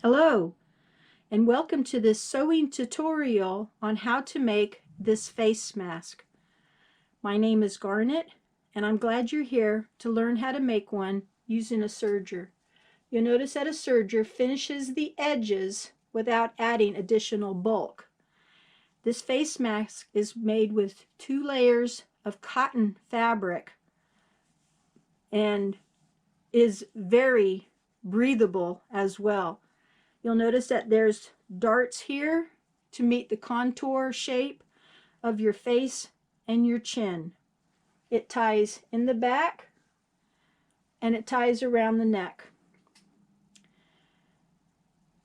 Hello, and welcome to this sewing tutorial on how to make this face mask. My name is Garnet, and I'm glad you're here to learn how to make one using a serger. You'll notice that a serger finishes the edges without adding additional bulk. This face mask is made with 2 layers of cotton fabric and is very breathable as well. You'll notice that there's darts here to meet the contour shape of your face and your chin. It ties in the back and it ties around the neck.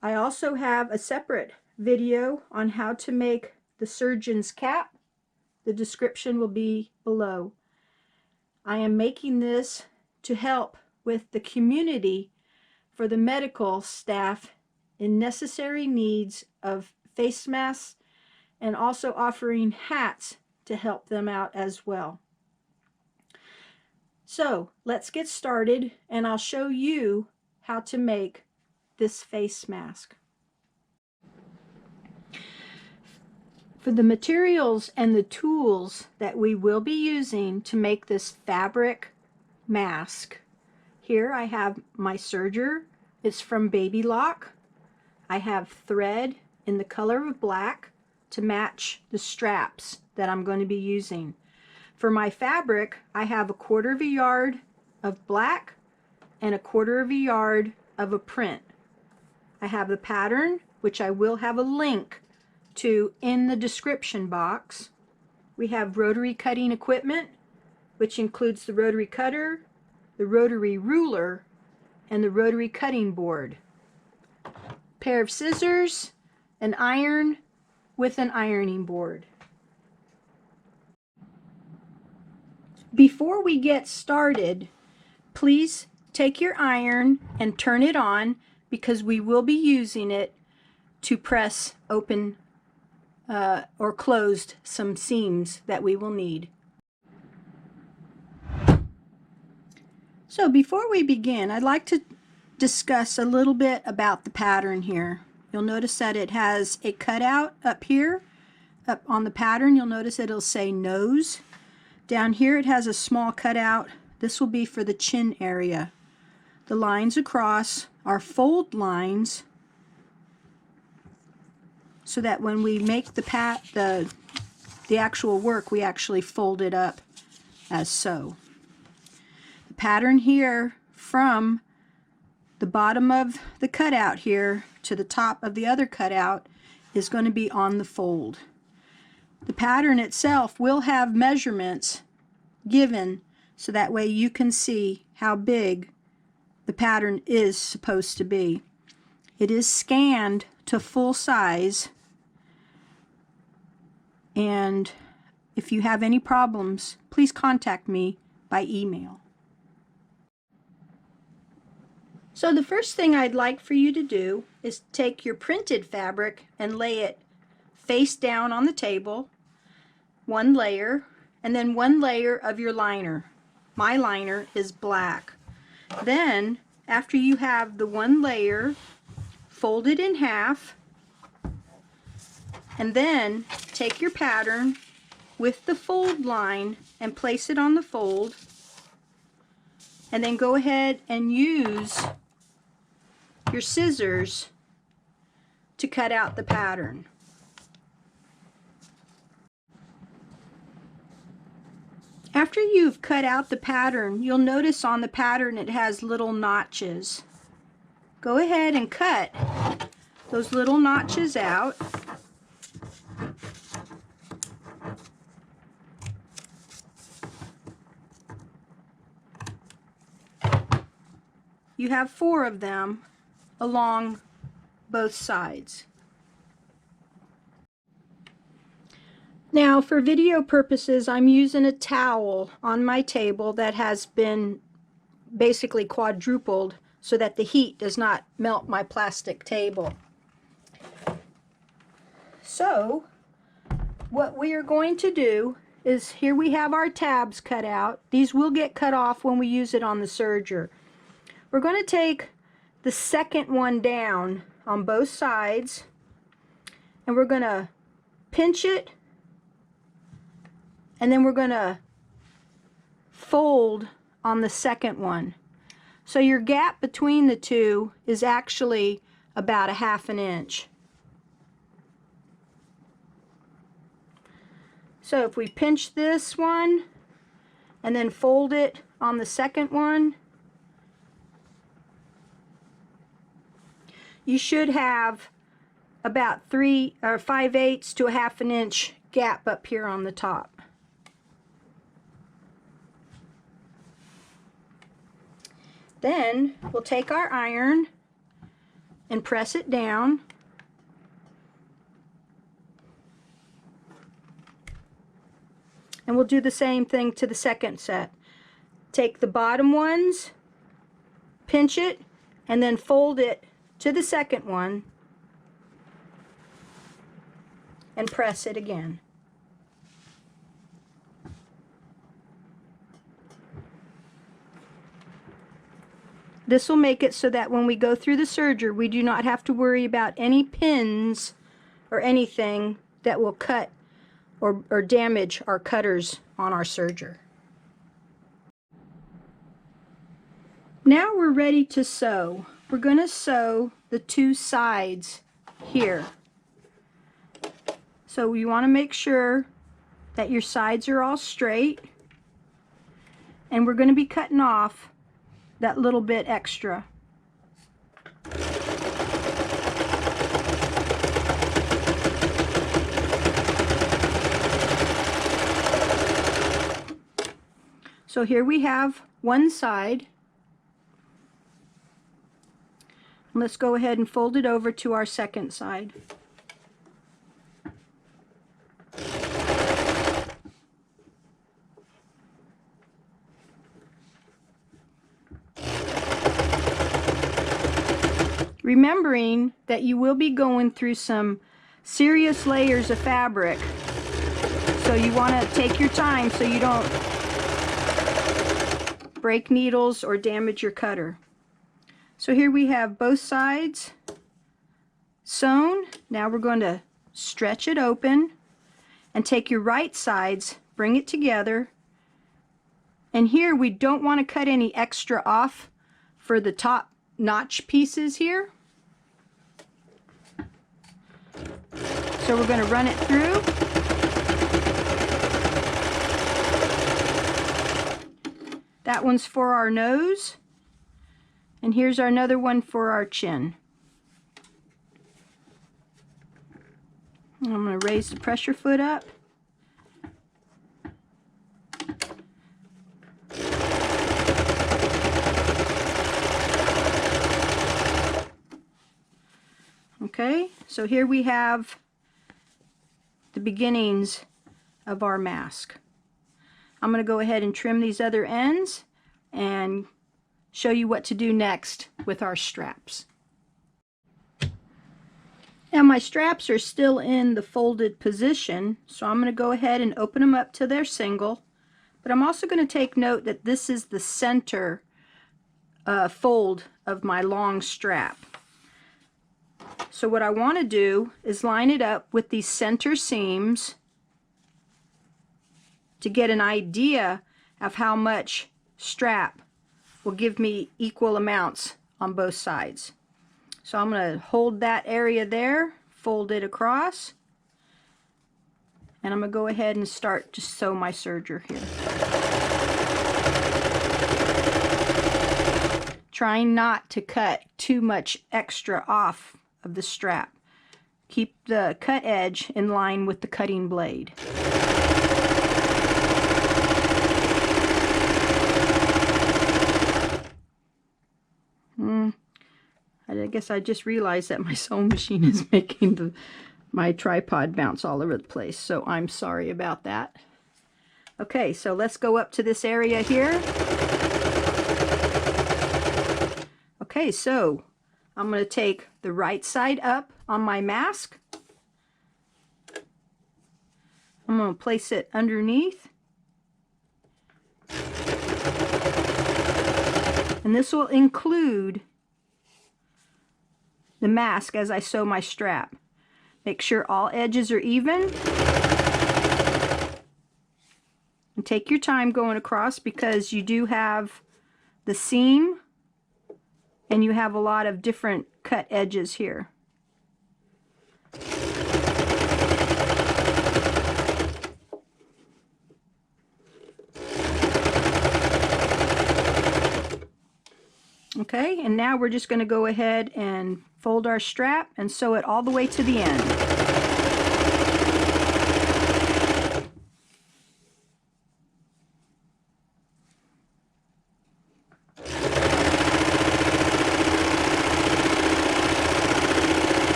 I also have a separate video on how to make the surgeon's cap. The description will be below. I am making this to help with the community for the medical staff in necessary needs of face masks, and also offering hats to help them out as well. So let's get started, and I'll show you how to make this face mask. For the materials and the tools that we will be using to make this fabric mask, here I have my serger. It's from Babylock. I have thread in the color of black to match the straps that I'm going to be using. For my fabric, I have 1/4 yard of black and 1/4 yard of a print. I have the pattern, which I will have a link to in the description box. We have rotary cutting equipment, which includes the rotary cutter, the rotary ruler, and the rotary cutting board. Pair of scissors, an iron with an ironing board. Before we get started, please take your iron and turn it on, because we will be using it to press open or closed some seams that we will need. So before we begin, I'd like to discuss a little bit about the pattern here. You'll notice that it has a cutout up here. Up on the pattern, you'll notice it'll say nose. Down here it has a small cutout. This will be for the chin area. The lines across are fold lines, so that when we make the actual work, we actually fold it up as so. The pattern here from the bottom of the cutout here to the top of the other cutout is going to be on the fold. The pattern itself will have measurements given, so that way you can see how big the pattern is supposed to be. It is scanned to full size, and if you have any problems, please contact me by email. So the first thing I'd like for you to do is take your printed fabric and lay it face down on the table, 1 layer, and then 1 layer of your liner. My liner is black. Then, after you have the 1 layer, fold it in half, and then take your pattern with the fold line and place it on the fold, and then go ahead and use your scissors to cut out the pattern. After you've cut out the pattern, you'll notice on the pattern it has little notches. Go ahead and cut those little notches out. You have 4 of them along both sides. Now, for video purposes, I'm using a towel on my table that has been basically quadrupled so that the heat does not melt my plastic table. So, what we are going to do is, here we have our tabs cut out. These will get cut off when we use it on the serger. We're going to take the second one down on both sides, and we're going to pinch it, and then we're going to fold on the second one. So your gap between the two is actually about 1/2 inch. So if we pinch this one and then fold it on the second one, you should have about 3 or 5/8 to 1/2 inch gap up here on the top. Then we'll take our iron and press it down. And we'll do the same thing to the second set. Take the bottom ones, pinch it, and then fold it to the second one and press it again. This will make it so that when we go through the serger, we do not have to worry about any pins or anything that will cut or damage our cutters on our serger. Now we're ready to sew. We're going to sew the two sides here. So you want to make sure that your sides are all straight, and we're going to be cutting off that little bit extra. So here we have one side. Let's go ahead and fold it over to our second side. Remembering that you will be going through some serious layers of fabric, so you want to take your time so you don't break needles or damage your cutter. So here we have both sides sewn. Now we're going to stretch it open and take your right sides, bring it together, and here we don't want to cut any extra off for the top notch pieces here. So we're going to run it through. That one's for our nose, and here's another one for our chin. I'm going to raise the pressure foot up. Okay, so here we have the beginnings of our mask. I'm going to go ahead and trim these other ends and show you what to do next with our straps. Now my straps are still in the folded position, so I'm going to go ahead and open them up to their single. But I'm also going to take note that this is the center fold of my long strap. So what I want to do is line it up with these center seams to get an idea of how much strap will give me equal amounts on both sides. So I'm going to hold that area there, fold it across, and I'm going to go ahead and start to sew my serger here. Trying not to cut too much extra off of the strap. Keep the cut edge in line with the cutting blade. I guess I just realized that my sewing machine is making my tripod bounce all over the place, so I'm sorry about that. Okay, so let's go up to this area here. Okay, so I'm going to take the right side up on my mask. I'm going to place it underneath. And this will include the mask as I sew my strap. Make sure all edges are even. And take your time going across because you do have the seam and you have a lot of different cut edges here. Okay, and now we're just going to go ahead and fold our strap and sew it all the way to the end.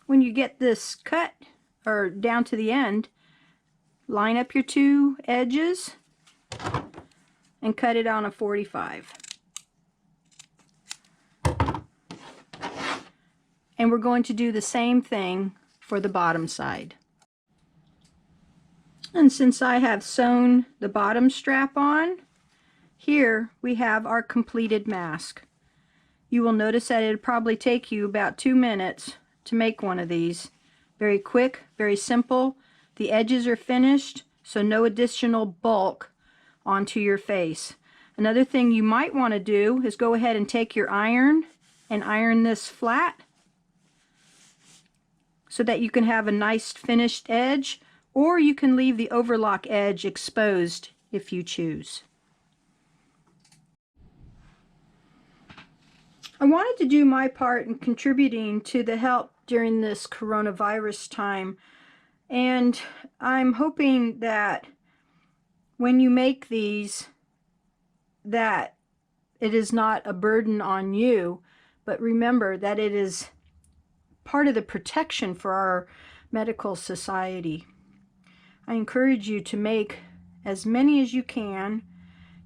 When you get this cut or down to the end, line up your two edges and cut it on a 45. And we're going to do the same thing for the bottom side. And since I have sewn the bottom strap on, here we have our completed mask. You will notice that it'll probably take you about 2 minutes to make one of these. Very quick, very simple. The edges are finished, so no additional bulk onto your face. Another thing you might want to do is go ahead and take your iron and iron this flat so that you can have a nice finished edge, or you can leave the overlock edge exposed if you choose. I wanted to do my part in contributing to the help during this coronavirus time, and I'm hoping that when you make these, that it is not a burden on you, but remember that it is part of the protection for our medical society. I encourage you to make as many as you can.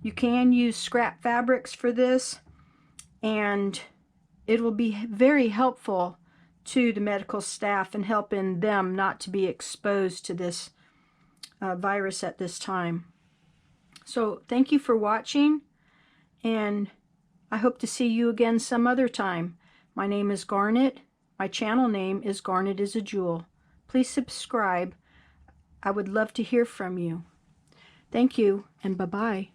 You can use scrap fabrics for this, and it will be very helpful to the medical staff and helping them not to be exposed to this virus at this time. So thank you for watching, and I hope to see you again some other time. My name is Garnet. My channel name is Garnet is a Jewel. Please subscribe. I would love to hear from you. Thank you, and bye-bye.